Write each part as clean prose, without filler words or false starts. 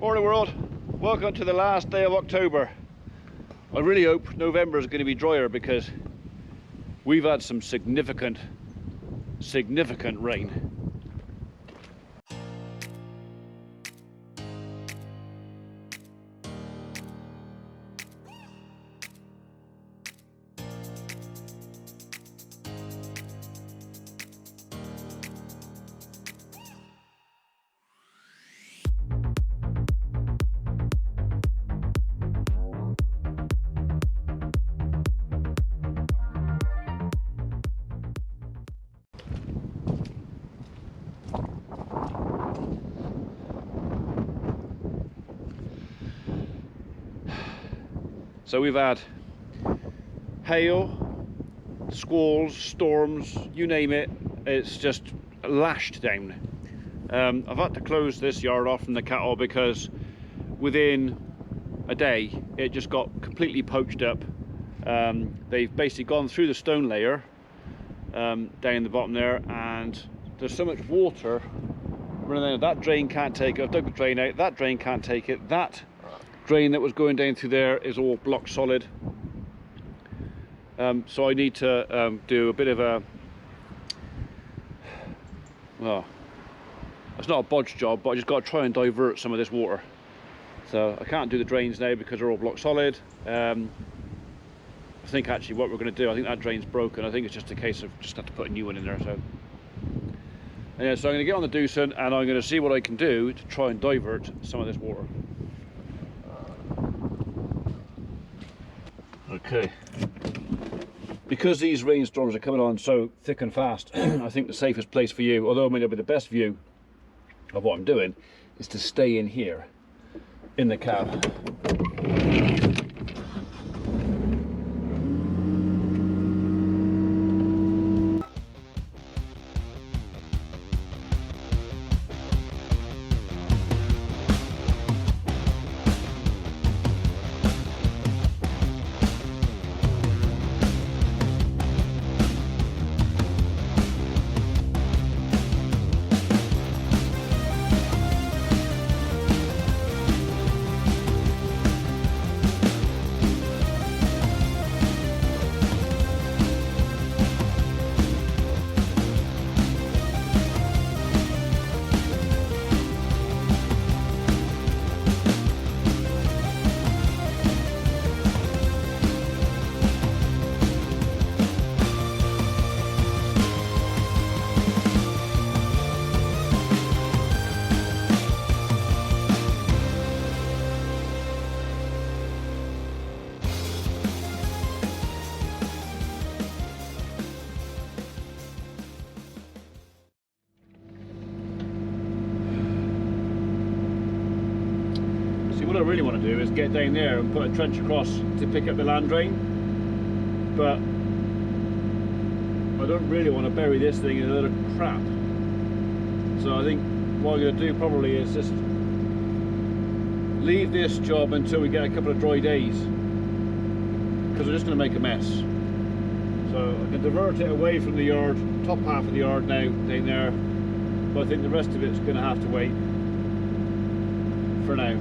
Morning world, welcome to the last day of October. I really hope November is going to be drier because we've had some significant rain. So we've had hail, squalls, storms, you name it, it's just lashed down. I've had to close this yard off from the cattle because within a day it just got completely poached up. They've basically gone through the stone layer down the bottom there, and there's so much water running down. That drain can't take it. I've dug the drain out, that drain can't take it. That drain that was going down through there is all block solid. So I need to do a bit of a, well, it's not a bodge job, but I just got to try and divert some of this water. So I can't do the drains now because they're all block solid. I think actually what we're going to do, I think that drain's broken. I think it's just a case of just have to put a new one in there. So yeah, so I'm going to get on the doosan and I'm going to see what I can do to try and divert some of this water. Okay, because these rainstorms are coming on so thick and fast, I think the safest place for you, although it may not be the best view of what I'm doing, is to stay in here in the cab. What I really want to do is get down there and put a trench across to pick up the land drain, but I don't really want to bury this thing in a load of crap. So I think what I'm going to do probably is just leave this job until we get a couple of dry days, because we're just going to make a mess. So I can divert it away from the yard, top half of the yard now, down there, but I think the rest of it's going to have to wait for now.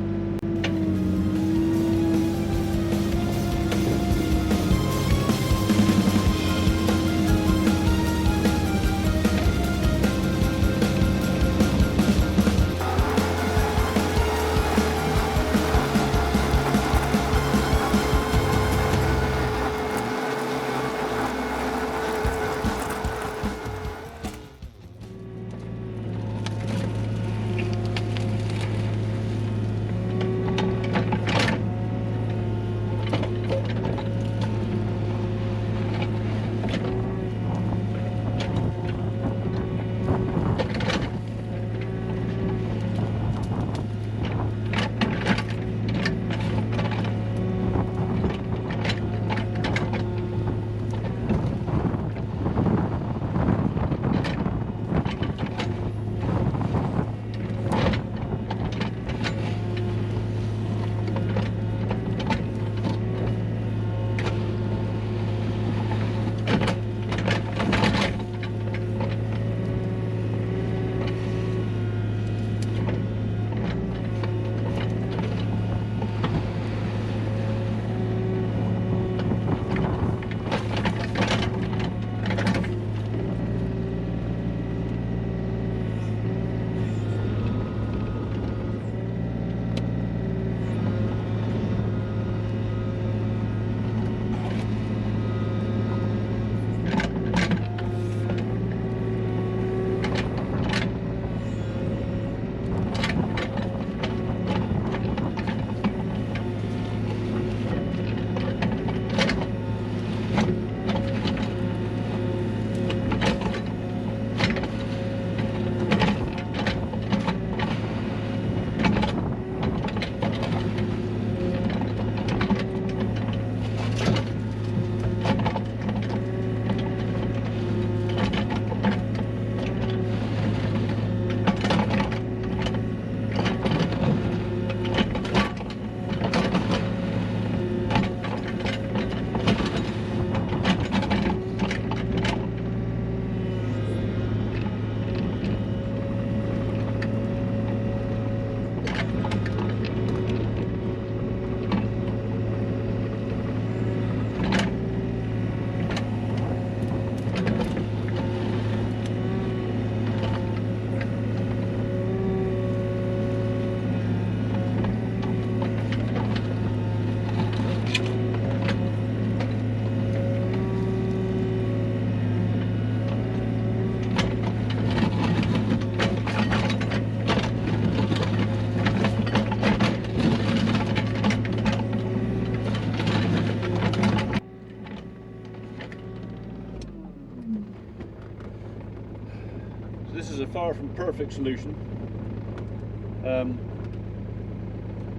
far from perfect solution.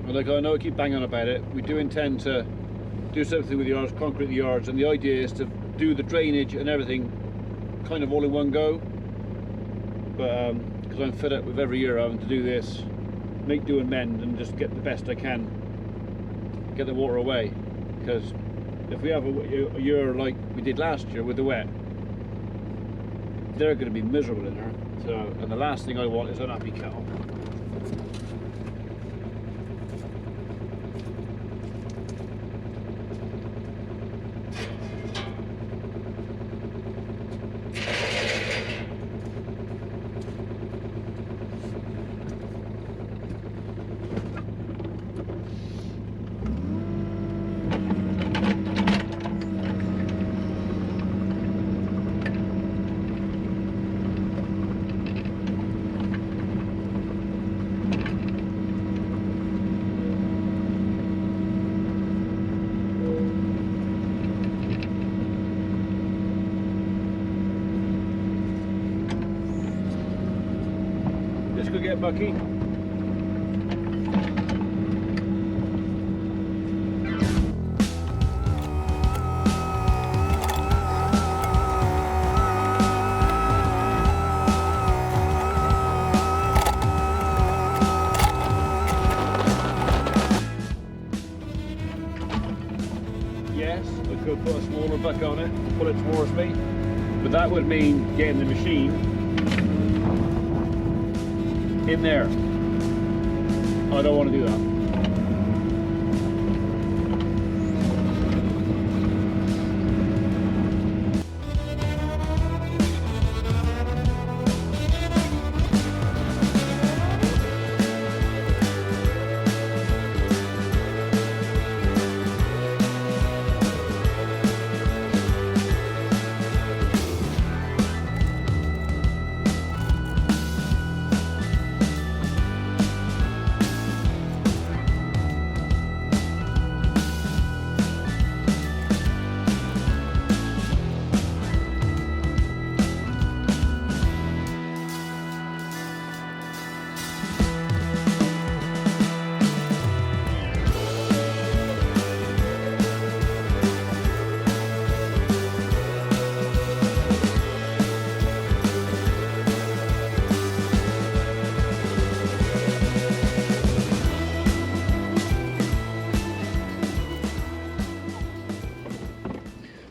Like I know I keep banging on about it, we do intend to do something with the yards, concrete the yards, and the idea is to do the drainage and everything kind of all in one go. But because I'm fed up with every year having to do this, make do and mend, and just get the best I can, get the water away. Because if we have a year like we did last year with the wet, they're going to be miserable in there. So, and the last thing I want is an unhappy cattle. Let's go get Bucky. Yes, I could put a smaller buck on it and pull it towards me, but that would mean getting the machine in there. I don't want to do that.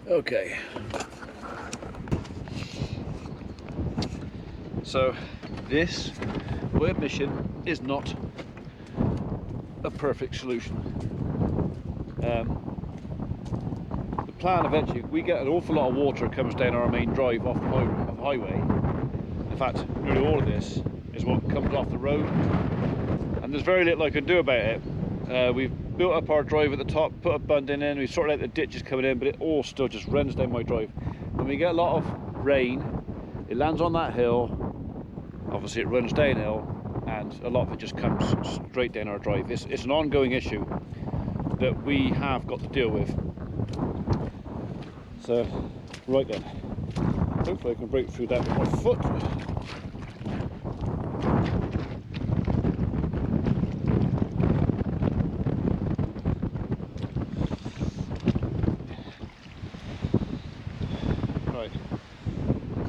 Okay, so this, by admission, is not a perfect solution. The plan eventually, we get an awful lot of water comes down our main drive off the highway. In fact, nearly all of this is what comes off the road, and there's very little I can do about it. We've built up our drive at the top, put a bunding in, we sorted out the ditches coming in, but it all still just runs down my drive. When we get a lot of rain, it lands on that hill, obviously it runs downhill, and a lot of it just comes straight down our drive. It's an ongoing issue that we have got to deal with. So, right then, hopefully I can break through that with my foot.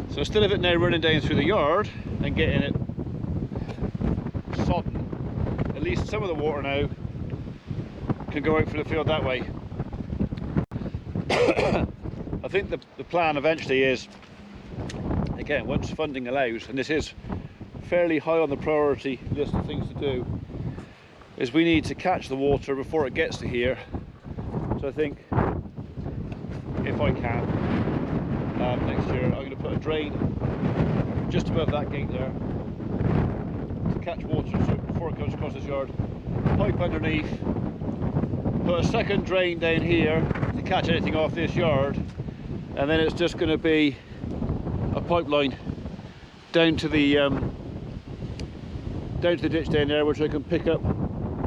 So instead of it now running down through the yard and getting it sodden, at least some of the water now can go out through the field that way. I think the plan eventually is, again, once funding allows, and this is fairly high on the priority list of things to do, is we need to catch the water before it gets to here. So I think, if I can, next year I'm going to put a drain just above that gate there to catch water so before it comes across this yard, pipe underneath, put a second drain down here to catch anything off this yard, and then it's just going to be a pipeline down to the ditch down there, which I can pick up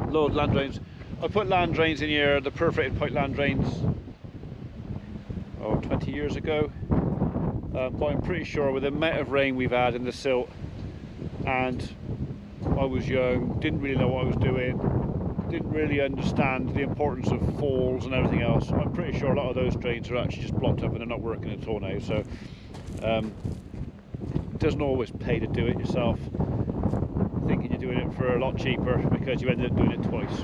load land drains. I put land drains in here, the perforated pipe land drains, 20 years ago. But I'm pretty sure with the amount of rain we've had in the silt, and I was young, didn't really know what I was doing, didn't really understand the importance of falls and everything else. I'm pretty sure a lot of those drains are actually just blocked up and they're not working at all now, so it doesn't always pay to do it yourself, thinking you're doing it for a lot cheaper because you ended up doing it twice.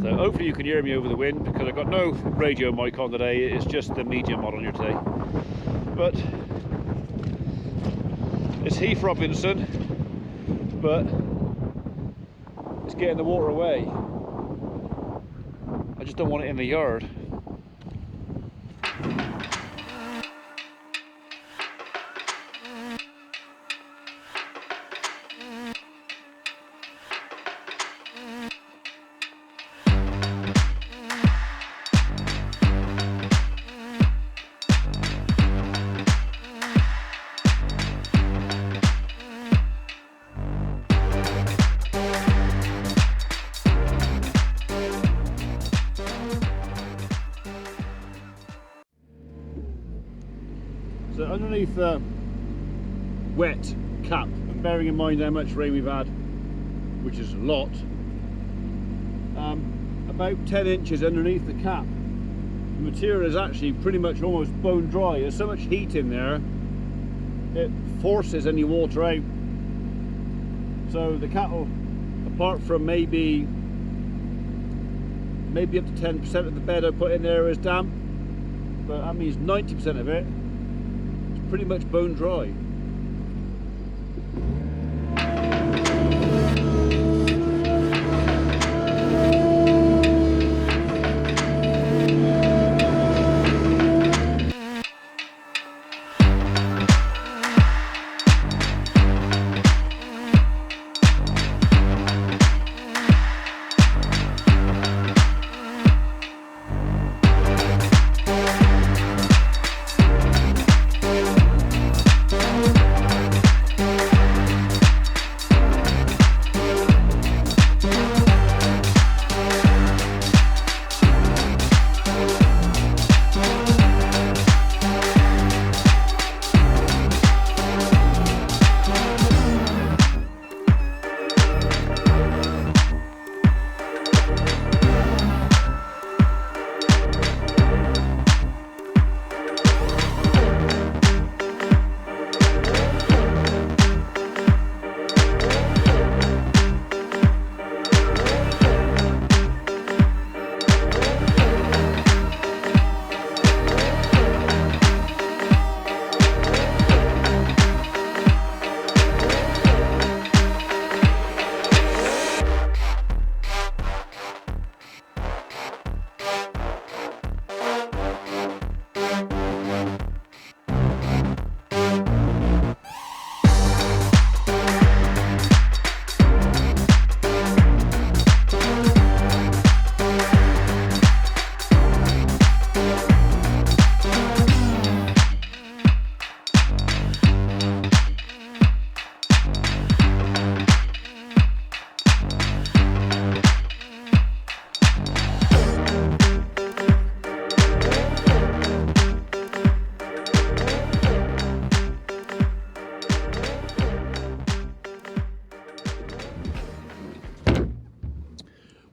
So hopefully you can hear me over the wind, because I've got no radio mic on today, it's just the medium mod on here today. But it's Heath Robinson, but it's getting the water away. I just don't want it in the yard. So underneath the wet cap, and bearing in mind how much rain we've had, which is a lot, about 10 inches underneath the cap, the material is actually pretty much almost bone dry. There's so much heat in there, it forces any water out. So the cattle, apart from maybe up to 10% of the bed I put in there is damp, but that means 90% of it pretty much bone dry.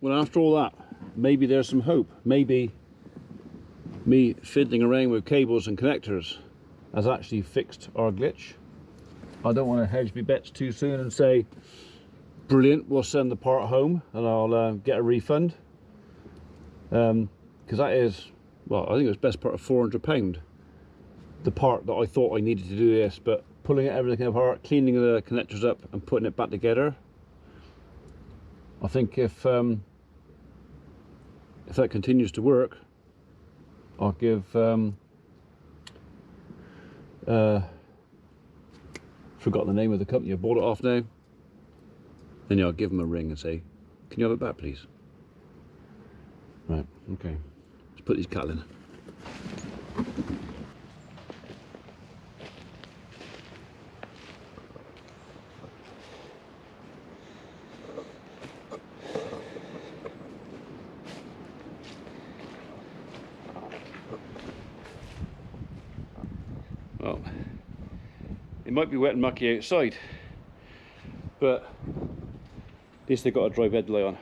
Well, after all that, maybe there's some hope. Maybe me fiddling around with cables and connectors has actually fixed our glitch. I don't want to hedge my bets too soon and say, brilliant, we'll send the part home and I'll get a refund. Because that is, well, I think it was best part of £400. The part that I thought I needed to do this, but pulling everything apart, cleaning the connectors up and putting it back together. I think if that continues to work, I'll give forgot the name of the company I bought it off now. Then yeah, I'll give them a ring and say, can you have it back please? Right, okay. Let's put these cattle in. Well, it might be wet and mucky outside, but at least they've got a dry bed to lie on.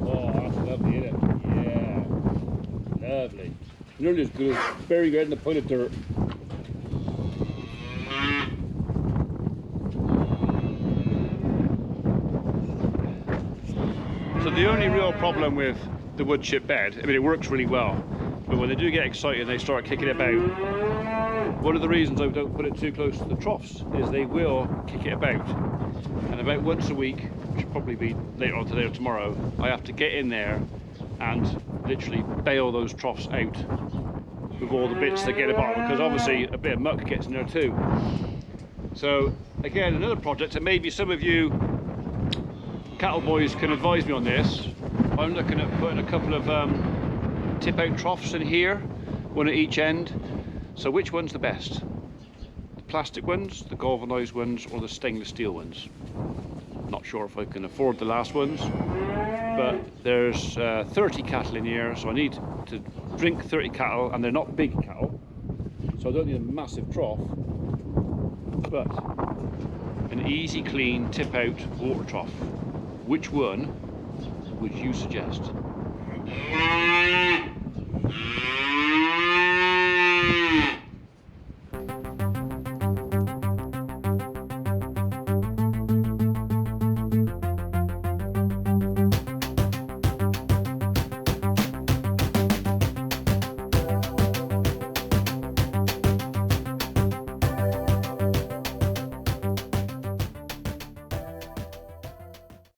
Oh, that's lovely, isn't it? Yeah, lovely. Nearly as good as burying your head in a pile of dirt. So the only real problem with the wood chip bed, I mean, it works really well, but when they do get excited and they start kicking it about, one of the reasons I don't put it too close to the troughs is they will kick it about. And about once a week, which will probably be later on today or tomorrow, I have to get in there and literally bail those troughs out with all the bits that get at the bottom, because obviously a bit of muck gets in there too. So again, another project, and maybe some of you cattle boys can advise me on this. I'm looking at putting a couple of tip out troughs in here, one at each end. So which one's the best? The plastic ones, the galvanized ones, or the stainless steel ones? Not sure if I can afford the last ones, but there's 30 cattle in here, so I need to drink 30 cattle, and they're not big cattle, so I don't need a massive trough, but an easy, clean, tip out water trough. Which one would you suggest?